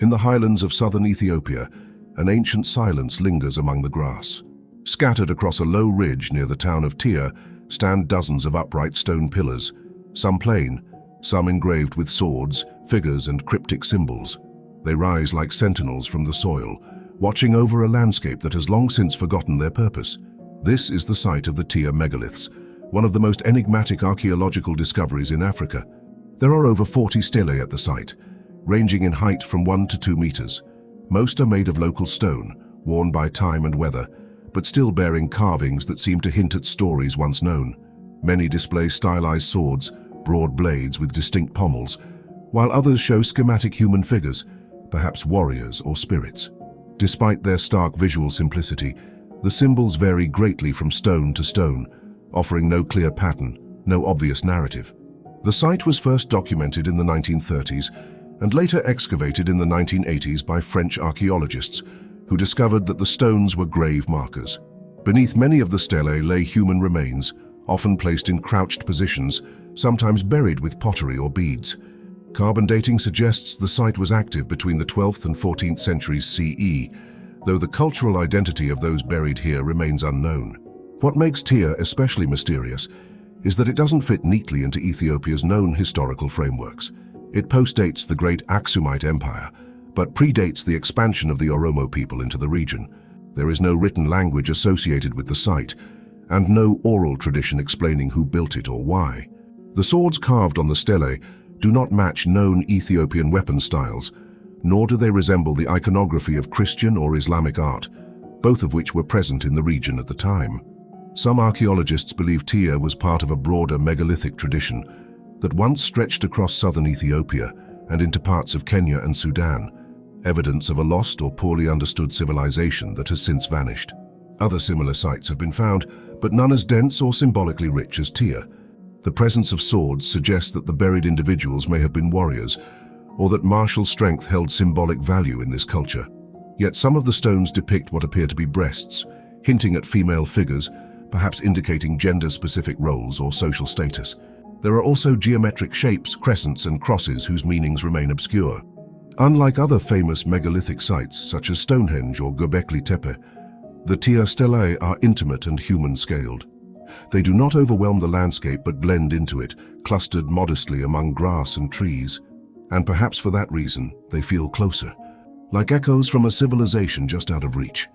In the highlands of southern Ethiopia, an ancient silence lingers among the grass. Scattered across a low ridge near the town of Tiya stand dozens of upright stone pillars, some plain, some engraved with swords, figures, and cryptic symbols. They rise like sentinels from the soil, watching over a landscape that has long since forgotten their purpose. This is the site of the Tiya Megaliths, one of the most enigmatic archaeological discoveries in Africa. There are over 40 stelae at the site, ranging in height from 1 to 2 meters. Most are made of local stone, worn by time and weather, but still bearing carvings that seem to hint at stories once known. Many display stylized swords, broad blades with distinct pommels, while others show schematic human figures, perhaps warriors or spirits. Despite their stark visual simplicity, the symbols vary greatly from stone to stone, offering no clear pattern, no obvious narrative. The site was first documented in the 1930s and later excavated in the 1980s by French archaeologists, who discovered that the stones were grave markers. Beneath many of the stelae lay human remains, often placed in crouched positions, sometimes buried with pottery or beads. Carbon dating suggests the site was active between the 12th and 14th centuries CE, though the cultural identity of those buried here remains unknown. What makes Tiya especially mysterious is that it doesn't fit neatly into Ethiopia's known historical frameworks. It postdates the great Aksumite Empire, but predates the expansion of the Oromo people into the region. There is no written language associated with the site, and no oral tradition explaining who built it or why. The swords carved on the stelae do not match known Ethiopian weapon styles, nor do they resemble the iconography of Christian or Islamic art, both of which were present in the region at the time. Some archaeologists believe Tiya was part of a broader megalithic tradition that once stretched across southern Ethiopia and into parts of Kenya and Sudan, evidence of a lost or poorly understood civilization that has since vanished. Other similar sites have been found, but none as dense or symbolically rich as Tiya. The presence of swords suggests that the buried individuals may have been warriors, or that martial strength held symbolic value in this culture. Yet some of the stones depict what appear to be breasts, hinting at female figures, perhaps indicating gender-specific roles or social status. There are also geometric shapes, crescents, and crosses whose meanings remain obscure. Unlike other famous megalithic sites, such as Stonehenge or Göbekli Tepe, the Tiya stelae are intimate and human-scaled. They do not overwhelm the landscape but blend into it, clustered modestly among grass and trees. And perhaps for that reason, they feel closer, like echoes from a civilization just out of reach.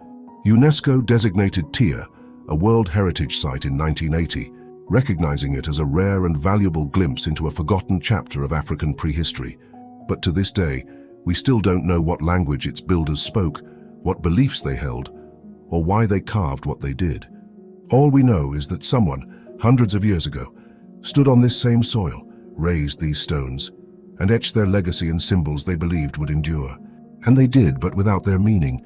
UNESCO designated Tiya a World Heritage Site in 1980, recognizing it as a rare and valuable glimpse into a forgotten chapter of African prehistory. But to this day, we still don't know what language its builders spoke, what beliefs they held, or why they carved what they did. All we know is that someone, hundreds of years ago, stood on this same soil, raised these stones, and etched their legacy in symbols they believed would endure. And they did, but without their meaning,